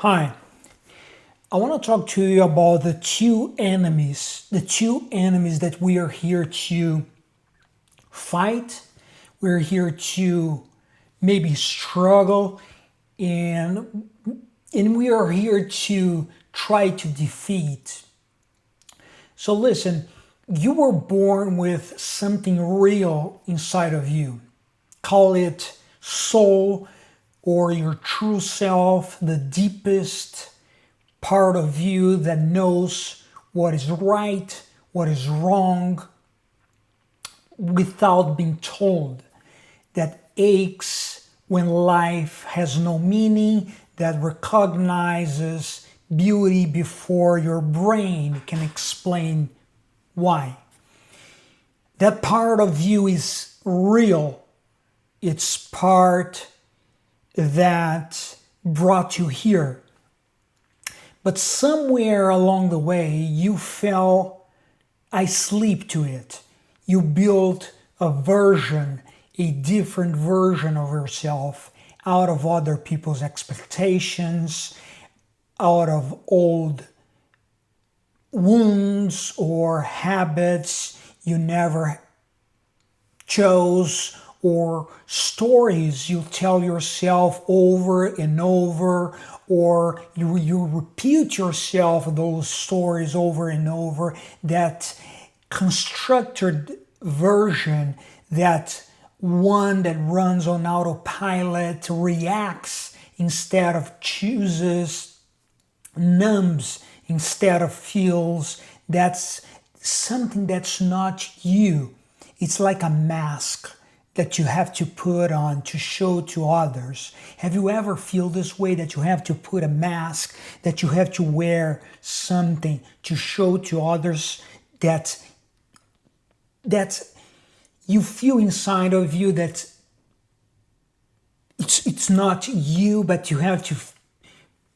Hi, I want to talk to you about the two enemies that we are here to fight. We're here to maybe struggle and we are here to try to defeat. So listen, you were born with something real inside of you. Call it soul or your true self, the deepest part of you that knows what is right, what is wrong, without being told, that aches when life has no meaning, that recognizes beauty before your brain can explain why. That part of you is real. It's part that brought you here. But somewhere along the way, you fell asleep to it. You built a different version of yourself out of other people's expectations, out of old wounds or habits you never chose, or stories you tell yourself over and over, or you repeat yourself those stories over and over, that constructed version, that one that runs on autopilot, reacts instead of chooses, numbs instead of feels. That's something that's not you. It's like a mask that you have to put on to show to others. Have you ever feel this way, that you have to put a mask, that you have to wear something to show to others that you feel inside of you that it's not you, but you have to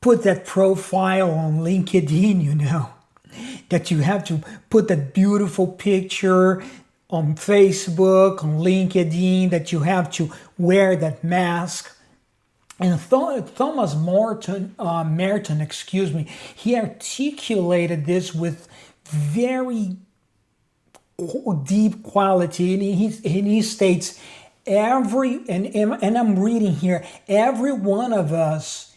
put that profile on LinkedIn, that you have to put that beautiful picture on Facebook, on LinkedIn, that you have to wear that mask. And Thomas Merton, he articulated this with very deep quality, and he states, and I'm reading here, every one of us,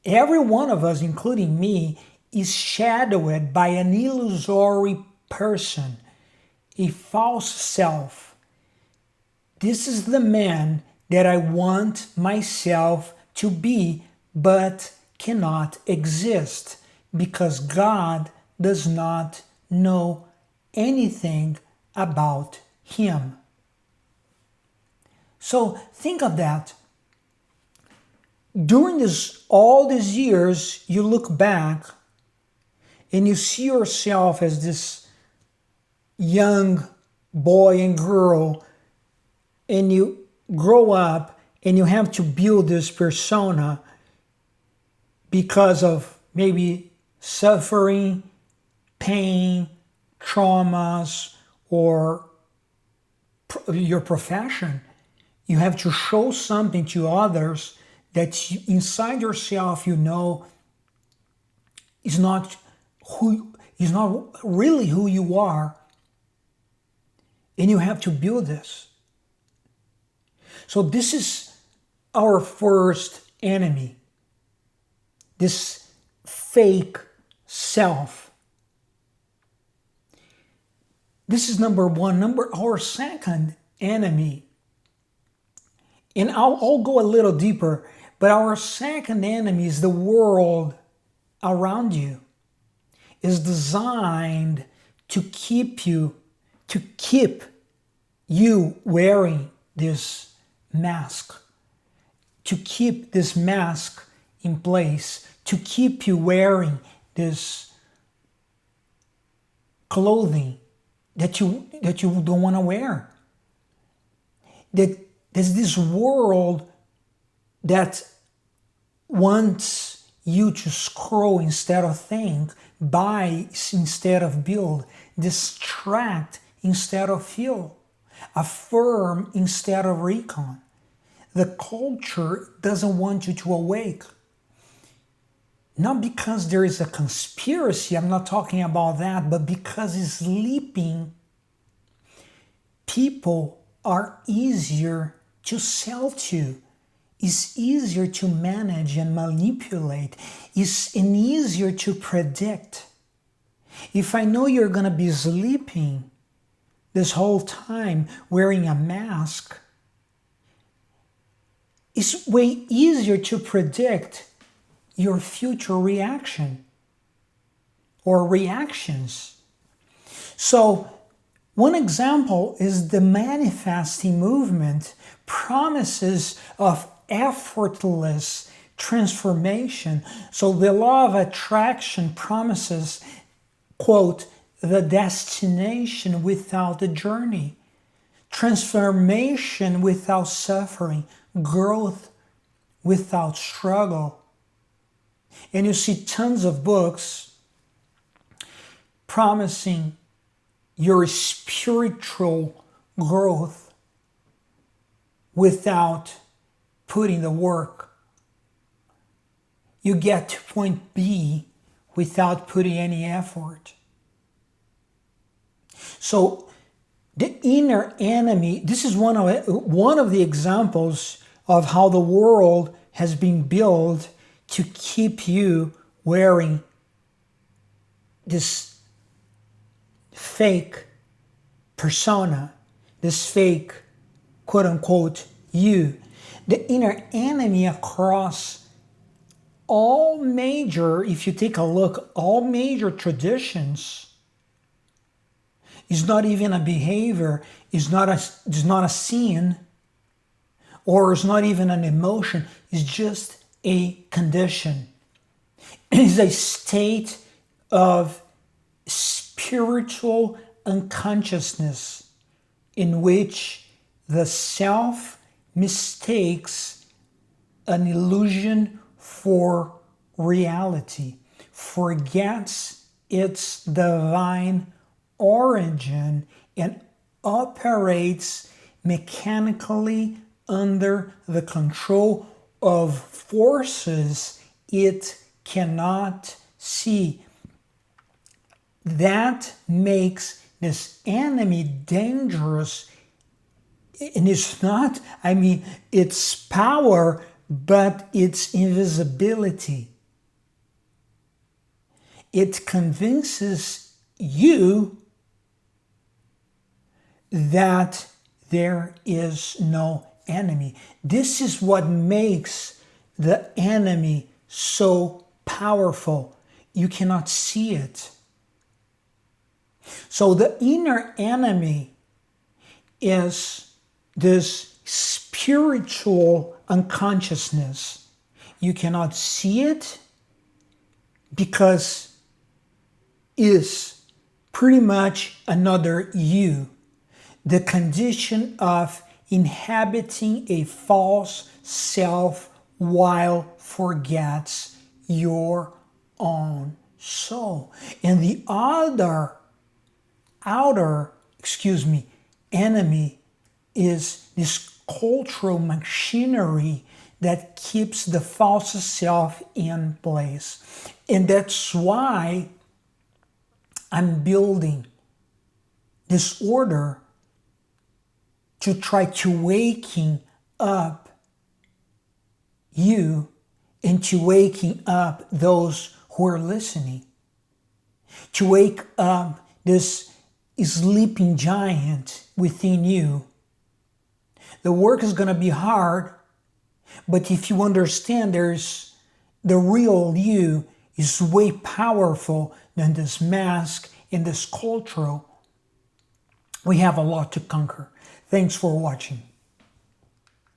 including me, is shadowed by an illusory person, a false self. This is the man that I want myself to be, but cannot exist, because God does not know anything about him. So think of that. During all these years, you look back and you see yourself as this young boy and girl, and you grow up and you have to build this persona because of maybe suffering, pain, traumas, or your profession. You have to show something to others that inside yourself is not really who you are, and you have to build this. So this is our first enemy, this fake self. This is number one. Our second enemy, and I'll go a little deeper, but our second enemy is the world around you. Is designed to keep you wearing this mask, to keep this mask in place, to keep you wearing this clothing that you don't want to wear. That there's this world that wants you to scroll instead of think, buy instead of build, distract instead of feel, affirm instead of recon. The culture doesn't want you to awake. Not because there is a conspiracy, I'm not talking about that, but because sleeping people are easier to sell to. It's easier to manage and manipulate. It's easier to predict. If I know you're going to be sleeping this whole time wearing a mask, it's way easier to predict your future reaction or reactions. So one example is the manifesting movement promises of effortless transformation. So the law of attraction promises, quote, the destination without the journey, transformation without suffering, growth without struggle. And you see tons of books promising your spiritual growth without putting the work. You get to point B without putting any effort. So the inner enemy, this is one of the examples of how the world has been built to keep you wearing this fake persona, this fake, quote unquote, you. The inner enemy across all major, if you take a look, all major traditions is not even a behavior, is not a sin, or is not even an emotion, it's just a condition. It is a state of spiritual unconsciousness in which the self mistakes an illusion for reality, forgets its divine origin, and operates mechanically under the control of forces it cannot see. That makes this enemy dangerous. And it's not, it's power, but it's invisibility. It convinces you that there is no enemy. This is what makes the enemy so powerful. You cannot see it. So the inner enemy is this spiritual unconsciousness. You cannot see it because it's pretty much another you. The condition of inhabiting a false self while forgets your own soul. And the outer enemy is this cultural machinery that keeps the false self in place. And that's why I'm building this order to try to waking up you and to waking up those who are listening. To wake up this sleeping giant within you. The work is going to be hard, but if you understand there's the real you is way powerful than this mask and this cultural, we have a lot to conquer. Thanks for watching.